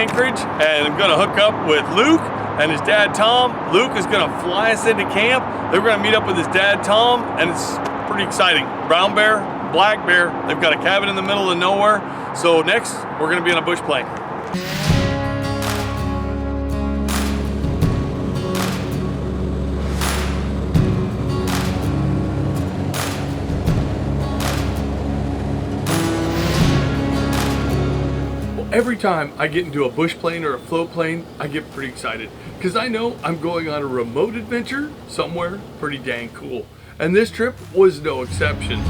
Anchorage, and I'm gonna hook up with Luke and his dad Tom. Luke is gonna fly us into camp. They're gonna meet up with his dad Tom, and it's pretty exciting. Brown bear, black bear. They've got a cabin in the middle of nowhere. So next, we're gonna be on a bush plane. Every time I get into a bush plane or a float plane, I get pretty excited because I know I'm going on a remote adventure somewhere pretty dang cool. And this trip was no exception.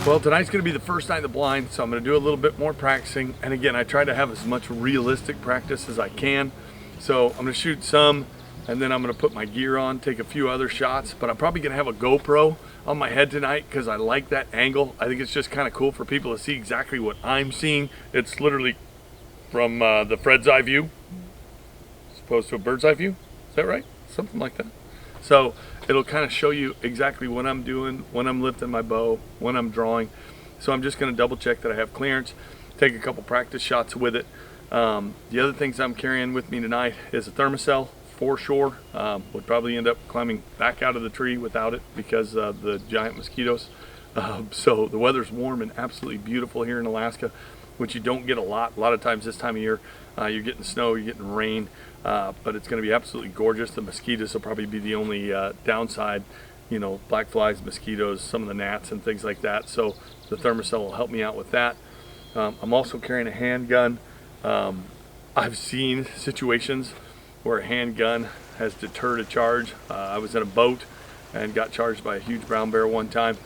Well, tonight's gonna be the first night of the blind, so I'm gonna do a little bit more practicing. And again, I try to have as much realistic practice as I can. So I'm gonna shoot some, and then I'm gonna put my gear on, take a few other shots, but I'm probably gonna have a GoPro on my head tonight because I like that angle. I think it's just kind of cool for people to see exactly what I'm seeing. It's literally from the Fred's eye view, as opposed to a bird's eye view. Is that right? Something like that. So it'll kind of show you exactly what I'm doing, when I'm lifting my bow, when I'm drawing. So I'm just gonna double check that I have clearance, take a couple practice shots with it. The other things I'm carrying with me tonight is a thermocell for sure. Would probably end up climbing back out of the tree without it because of the giant mosquitoes. So the weather's warm and absolutely beautiful here in Alaska, which you don't get a lot. A lot of times this time of year, you're getting snow, you're getting rain, but it's gonna be absolutely gorgeous. The mosquitoes will probably be the only downside, you know, black flies, mosquitoes, some of the gnats and things like that. So the thermocell will help me out with that. I'm also carrying a handgun. I've seen situations where a handgun has deterred a charge. I was in a boat and got charged by a huge brown bear one time,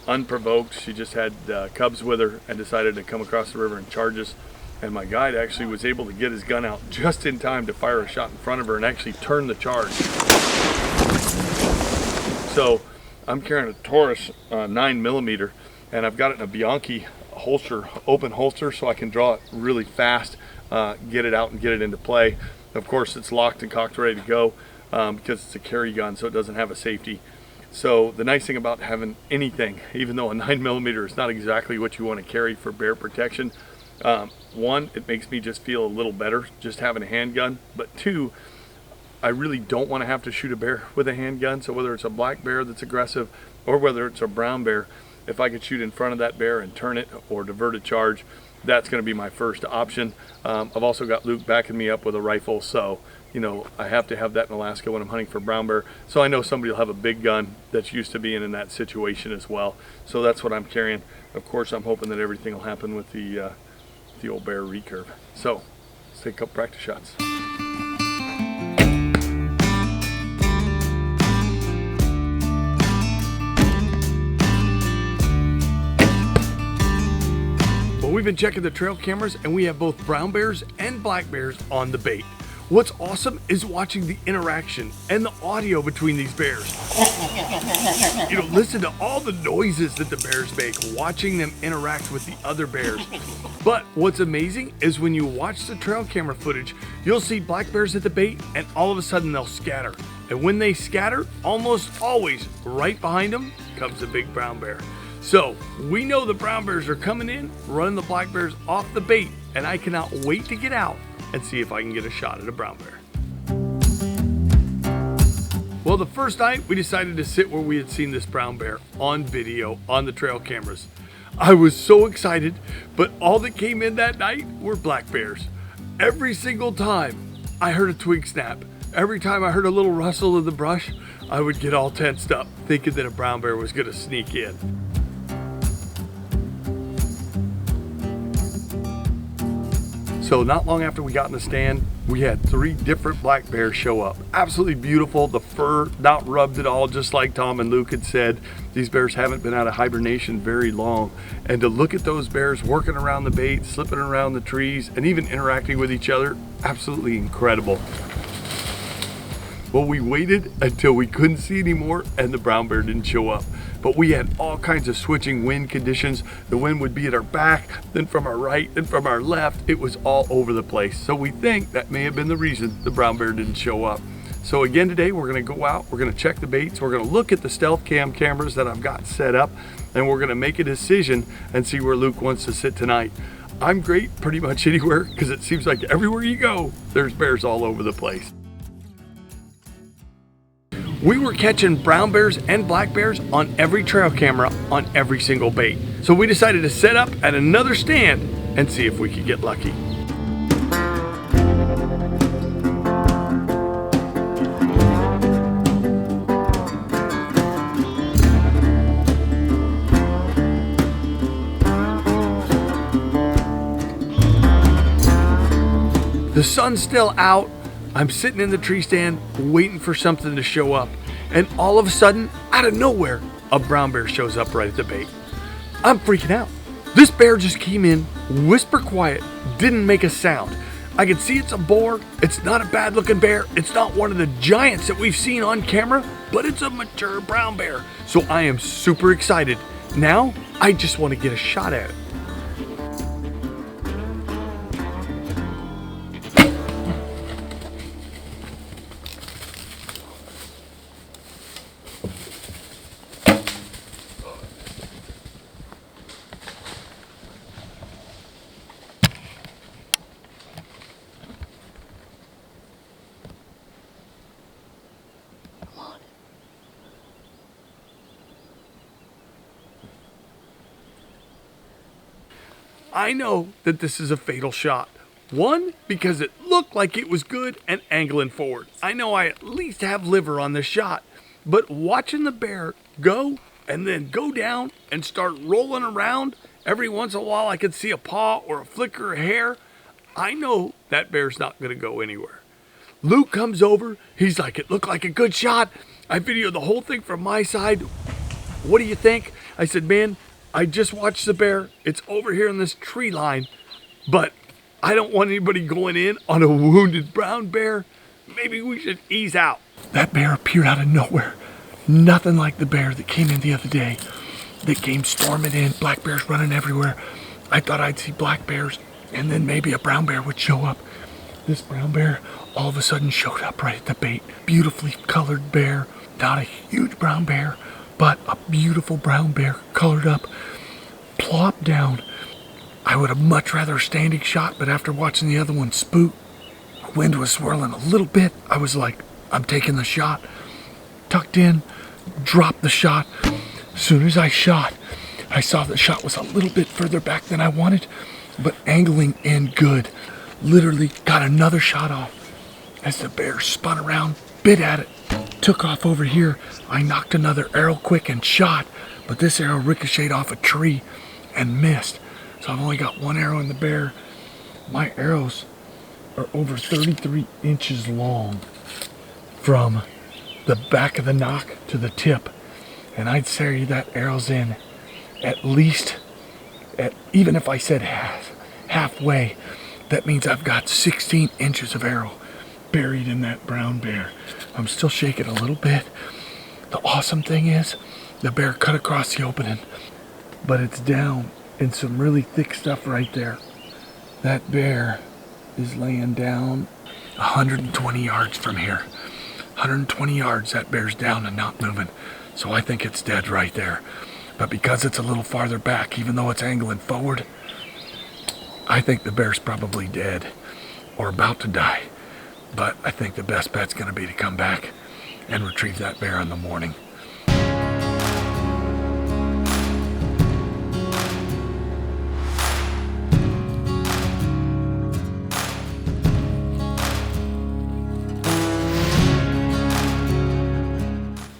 unprovoked. She just had cubs with her and decided to come across the river and charge us. And my guide actually was able to get his gun out just in time to fire a shot in front of her and actually turn the charge. So I'm carrying a Taurus 9mm, and I've got it in a Bianchi holster, open holster, so I can draw it really fast, get it out and get it into play. Of course, it's locked and cocked, ready to go because it's a carry gun, so it doesn't have a safety. So the nice thing about having anything, even though a 9mm is not exactly what you want to carry for bear protection, one, it makes me just feel a little better just having a handgun, but two, I really don't want to have to shoot a bear with a handgun. So whether it's a black bear that's aggressive or whether it's a brown bear, if I could shoot in front of that bear and turn it or divert a charge, that's going to be my first option. I've also got Luke backing me up with a rifle, so you know I have to have that in Alaska when I'm hunting for brown bear. So I know somebody will have a big gun that's used to being in that situation as well. So that's what I'm carrying. Of course, I'm hoping that everything will happen with the old bear recurve. So let's take a couple practice shots. We've been checking the trail cameras and we have both brown bears and black bears on the bait. What's awesome is watching the interaction and the audio between these bears. You know, listen to all the noises that the bears make, watching them interact with the other bears. But what's amazing is when you watch the trail camera footage, you'll see black bears at the bait and all of a sudden they'll scatter. And when they scatter, almost always right behind them comes a big brown bear. So we know the brown bears are coming in, running the black bears off the bait, and I cannot wait to get out and see if I can get a shot at a brown bear. Well, the first night we decided to sit where we had seen this brown bear on video on the trail cameras. I was so excited, but all that came in that night were black bears. Every single time I heard a twig snap, every time I heard a little rustle in the brush, I would get all tensed up, thinking that a brown bear was gonna sneak in. So not long after we got in the stand, we had 3 different black bears show up. Absolutely beautiful, the fur not rubbed at all, just like Tom and Luke had said. These bears haven't been out of hibernation very long. And to look at those bears working around the bait, slipping around the trees, and even interacting with each other, absolutely incredible. Well, we waited until we couldn't see anymore and the brown bear didn't show up. But we had all kinds of switching wind conditions. The wind would be at our back, then from our right, then from our left. It was all over the place. So we think that may have been the reason the brown bear didn't show up. So again today, we're gonna go out, we're gonna check the baits, we're gonna look at the stealth cam cameras that I've got set up, and we're gonna make a decision and see where Luke wants to sit tonight. I'm great pretty much anywhere because it seems like everywhere you go, there's bears all over the place. We were catching brown bears and black bears on every trail camera on every single bait. So we decided to set up at another stand and see if we could get lucky. The sun's still out. I'm sitting in the tree stand waiting for something to show up. And all of a sudden, out of nowhere, a brown bear shows up right at the bait. I'm freaking out. This bear just came in, whisper quiet, didn't make a sound. I can see it's a boar. It's not a bad looking bear. It's not one of the giants that we've seen on camera, but it's a mature brown bear. So I am super excited. Now, I just want to get a shot at it. I know that this is a fatal shot. One, because it looked like it was good and angling forward. I know I at least have liver on this shot, but watching the bear go and then go down and start rolling around, every once in a while I could see a paw or a flicker of hair, I know that bear's not gonna go anywhere. Luke comes over, he's like, it looked like a good shot. I videoed the whole thing from my side. What do you think? I said, man, I just watched the bear. It's over here in this tree line, but I don't want anybody going in on a wounded brown bear. Maybe we should ease out. That bear appeared out of nowhere. Nothing like the bear that came in the other day. That came storming in, black bears running everywhere. I thought I'd see black bears and then maybe a brown bear would show up. This brown bear all of a sudden showed up right at the bait. Beautifully colored bear, not a huge brown bear, but a beautiful brown bear, colored up, plopped down. I would have much rather a standing shot, but after watching the other one spook, the wind was swirling a little bit. I was like, I'm taking the shot. Tucked in, dropped the shot. As soon as I shot, I saw the shot was a little bit further back than I wanted, but angling in good. Literally got another shot off. As the bear spun around, bit at it, took off over here. I knocked another arrow quick and shot, but this arrow ricocheted off a tree and missed. So I've only got one arrow in the bear. My arrows are over 33 inches long from the back of the nock to the tip. And I'd say that arrow's in at least, even if I said halfway, that means I've got 16 inches of arrow buried in that brown bear. I'm still shaking a little bit. The awesome thing is the bear cut across the opening, but it's down in some really thick stuff right there. That bear is laying down 120 yards from here. 120 yards, that bear's down and not moving. So I think it's dead right there. But because it's a little farther back, even though it's angling forward, I think the bear's probably dead or about to die. But I think the best bet's gonna be to come back and retrieve that bear in the morning.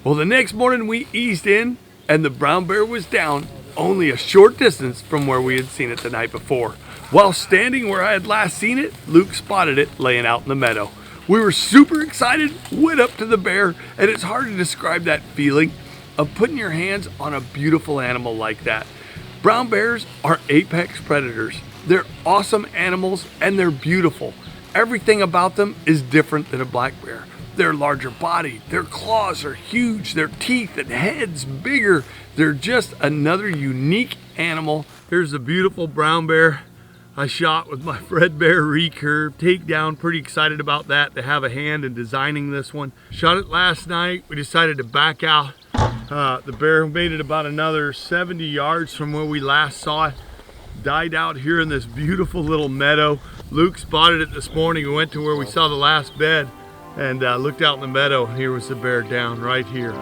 Well, the next morning we eased in and the brown bear was down only a short distance from where we had seen it the night before. While standing where I had last seen it, Luke spotted it laying out in the meadow. We were super excited, went up to the bear, and it's hard to describe that feeling of putting your hands on a beautiful animal like that. Brown bears are apex predators. They're awesome animals and they're beautiful. Everything about them is different than a black bear. They're larger bodied, their claws are huge, their teeth and heads bigger. They're just another unique animal. Here's a beautiful brown bear. I shot with my Fred Bear recurve takedown. Pretty excited about that, to have a hand in designing this one. Shot it last night. We decided to back out. The bear made it about another 70 yards from where we last saw it. Died out here in this beautiful little meadow. Luke spotted it this morning. We went to where we saw the last bed and looked out in the meadow, and here was the bear down right here.